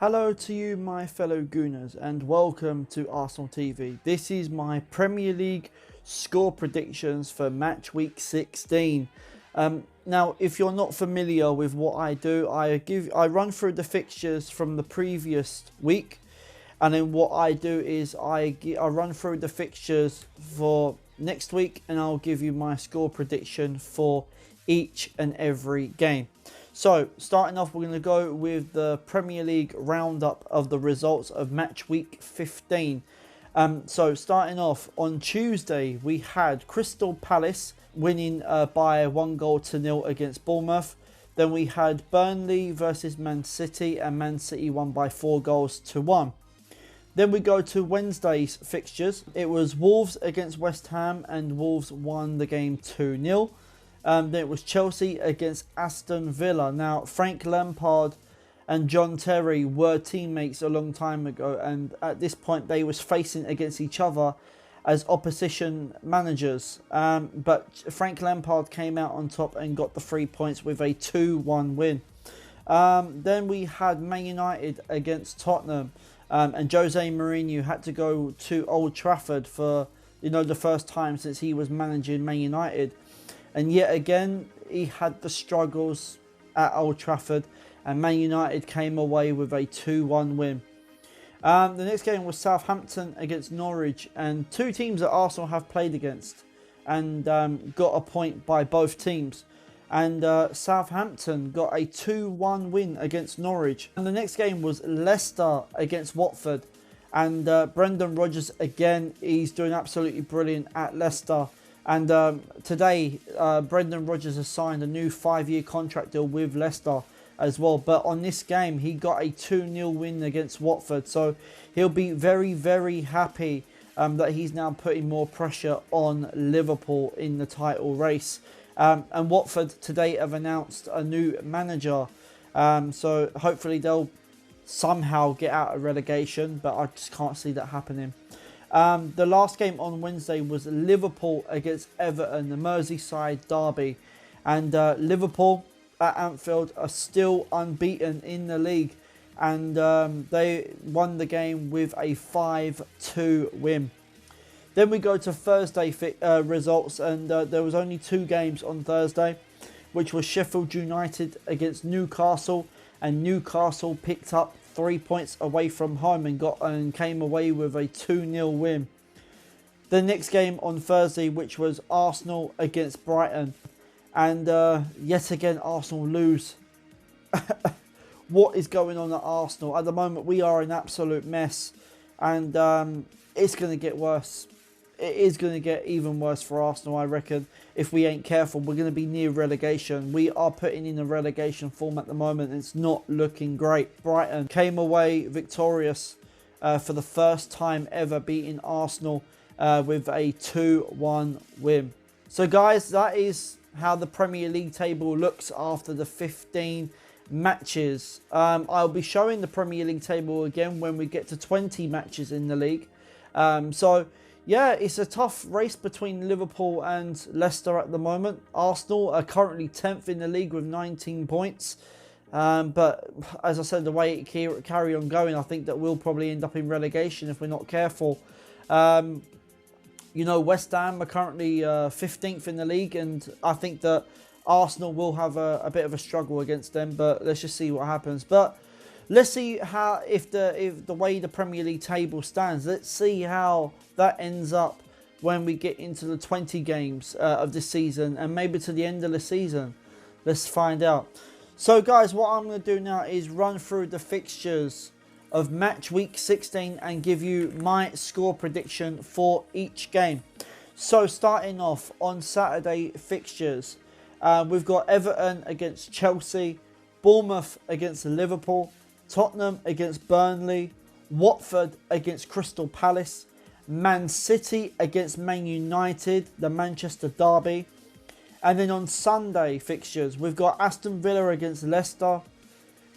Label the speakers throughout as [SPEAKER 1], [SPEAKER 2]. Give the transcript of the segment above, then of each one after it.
[SPEAKER 1] Hello to you, my fellow Gooners, and welcome to Arsenal TV. This is my Premier League score predictions for match week 16. Now, if you're not familiar with what I do, I run through the fixtures from the previous week, and then what I do is I run through the fixtures for next week, and I'll give you my score prediction for each and every game. So, starting off, we're going to go with the Premier League roundup of the results of match week 15. So, starting off, on Tuesday, we had Crystal Palace winning by 1-0 against Bournemouth. Then we had Burnley versus Man City, and Man City won by 4-1. Then we go to Wednesday's fixtures. It was Wolves against West Ham, and Wolves won the game 2-0. Then it was Chelsea against Aston Villa. Now, Frank Lampard and John Terry were teammates a long time ago, and at this point they was facing against each other as opposition managers. But Frank Lampard came out on top and got the 3 points with a 2-1 win. Then we had Man United against Tottenham, and Jose Mourinho had to go to Old Trafford for the first time since he was managing Man United. And yet again, he had the struggles at Old Trafford, and Man United came away with a 2-1 win. The next game was Southampton against Norwich, and two teams that Arsenal have played against, and got a point by both teams. And Southampton got a 2-1 win against Norwich. And the next game was Leicester against Watford, and Brendan Rodgers again, he's doing absolutely brilliant at Leicester. And today, Brendan Rodgers has signed a new 5-year contract deal with Leicester as well. But on this game, he got a 2-0 win against Watford. So he'll be very, very happy that he's now putting more pressure on Liverpool in the title race. And Watford today have announced a new manager. So hopefully they'll somehow get out of relegation. But I just can't see that happening. The last game on Wednesday was Liverpool against Everton, the Merseyside derby. And Liverpool at Anfield are still unbeaten in the league. And they won the game with a 5-2 win. Then we go to Thursday results, and there was only 2 games on Thursday, which was Sheffield United against Newcastle. And Newcastle picked up 3 points away from home and came away with a 2-0 win. The next game on Thursday, which was Arsenal against Brighton, and yet again Arsenal lose. What is going on at Arsenal? At the moment we are an absolute mess, and it's going to get worse. It is going to get even worse for Arsenal, I reckon. If we ain't careful, we're going to be near relegation. We are putting in a relegation form at the moment. It's not looking great. Brighton came away victorious for the first time ever, beating Arsenal with a 2-1 win. So guys, that is how the Premier League table looks after the 15 matches. I'll be showing the Premier League table again when we get to 20 matches in the league. Yeah, it's a tough race between Liverpool and Leicester at the moment. Arsenal are currently 10th in the league with 19 points. But as I said, the way it carry on going, I think that we'll probably end up in relegation if we're not careful. West Ham are currently 15th in the league, and I think that Arsenal will have a bit of a struggle against them. But let's just see what happens. But let's see how if the way the Premier League table stands. Let's see how that ends up when we get into the 20 games of this season, and maybe to the end of the season. Let's find out. So guys, what I'm going to do now is run through the fixtures of match week 16 and give you my score prediction for each game. So starting off on Saturday fixtures, we've got Everton against Chelsea, Bournemouth against Liverpool, Tottenham against Burnley, Watford against Crystal Palace, Man City against Man United, the Manchester derby. And then on Sunday fixtures, we've got Aston Villa against Leicester,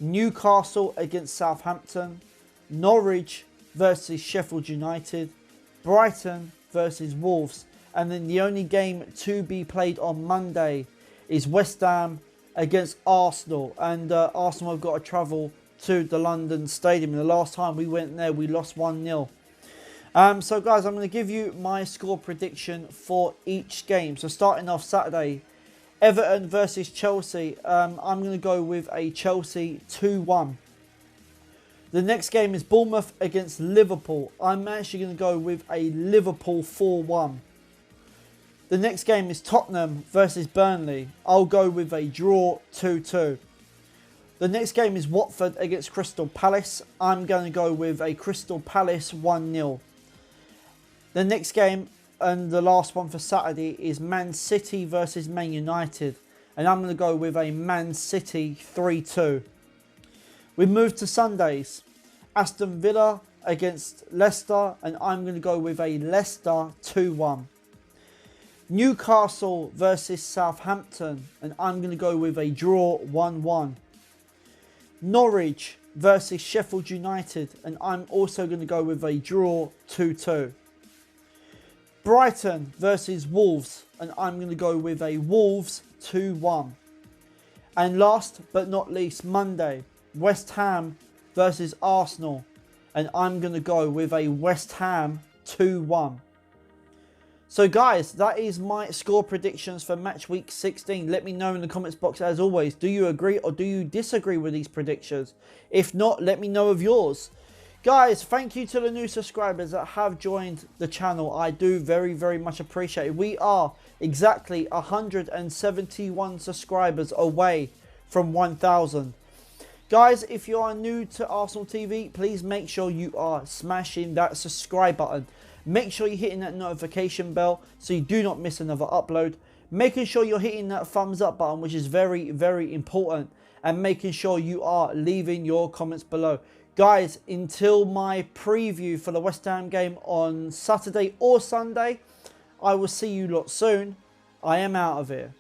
[SPEAKER 1] Newcastle against Southampton, Norwich versus Sheffield United, Brighton versus Wolves. And then the only game to be played on Monday is West Ham against Arsenal. And Arsenal have got to travel to the London Stadium. And the last time we went there, we lost 1-0. So guys, I'm going to give you my score prediction for each game. So starting off Saturday, Everton versus Chelsea. I'm going to go with a Chelsea 2-1. The next game is Bournemouth against Liverpool. I'm actually going to go with a Liverpool 4-1. The next game is Tottenham versus Burnley. I'll go with a draw 2-2. The next game is Watford against Crystal Palace. I'm going to go with a Crystal Palace 1-0. The next game and the last one for Saturday is Man City versus Man United. And I'm going to go with a Man City 3-2. We move to Sundays. Aston Villa against Leicester. And I'm going to go with a Leicester 2-1. Newcastle versus Southampton. And I'm going to go with a draw 1-1. Norwich versus Sheffield United. And I'm also going to go with a draw 2-2. Brighton versus Wolves. And I'm going to go with a Wolves 2-1. And last but not least, Monday, West Ham versus Arsenal. And I'm going to go with a West Ham 2-1. So guys, that is my score predictions for match week 16. Let me know in the comments box as always. Do you agree or do you disagree with these predictions? If not, let me know of yours. Guys, thank you to the new subscribers that have joined the channel. I do very, very much appreciate it. We are exactly 171 subscribers away from 1,000. Guys, if you are new to Arsenal TV, please make sure you are smashing that subscribe button. Make sure you're hitting that notification bell so you do not miss another upload. Making sure you're hitting that thumbs up button, which is very, very important. And making sure you are leaving your comments below. Guys, until my preview for the West Ham game on Saturday or Sunday, I will see you lot soon. I am out of here.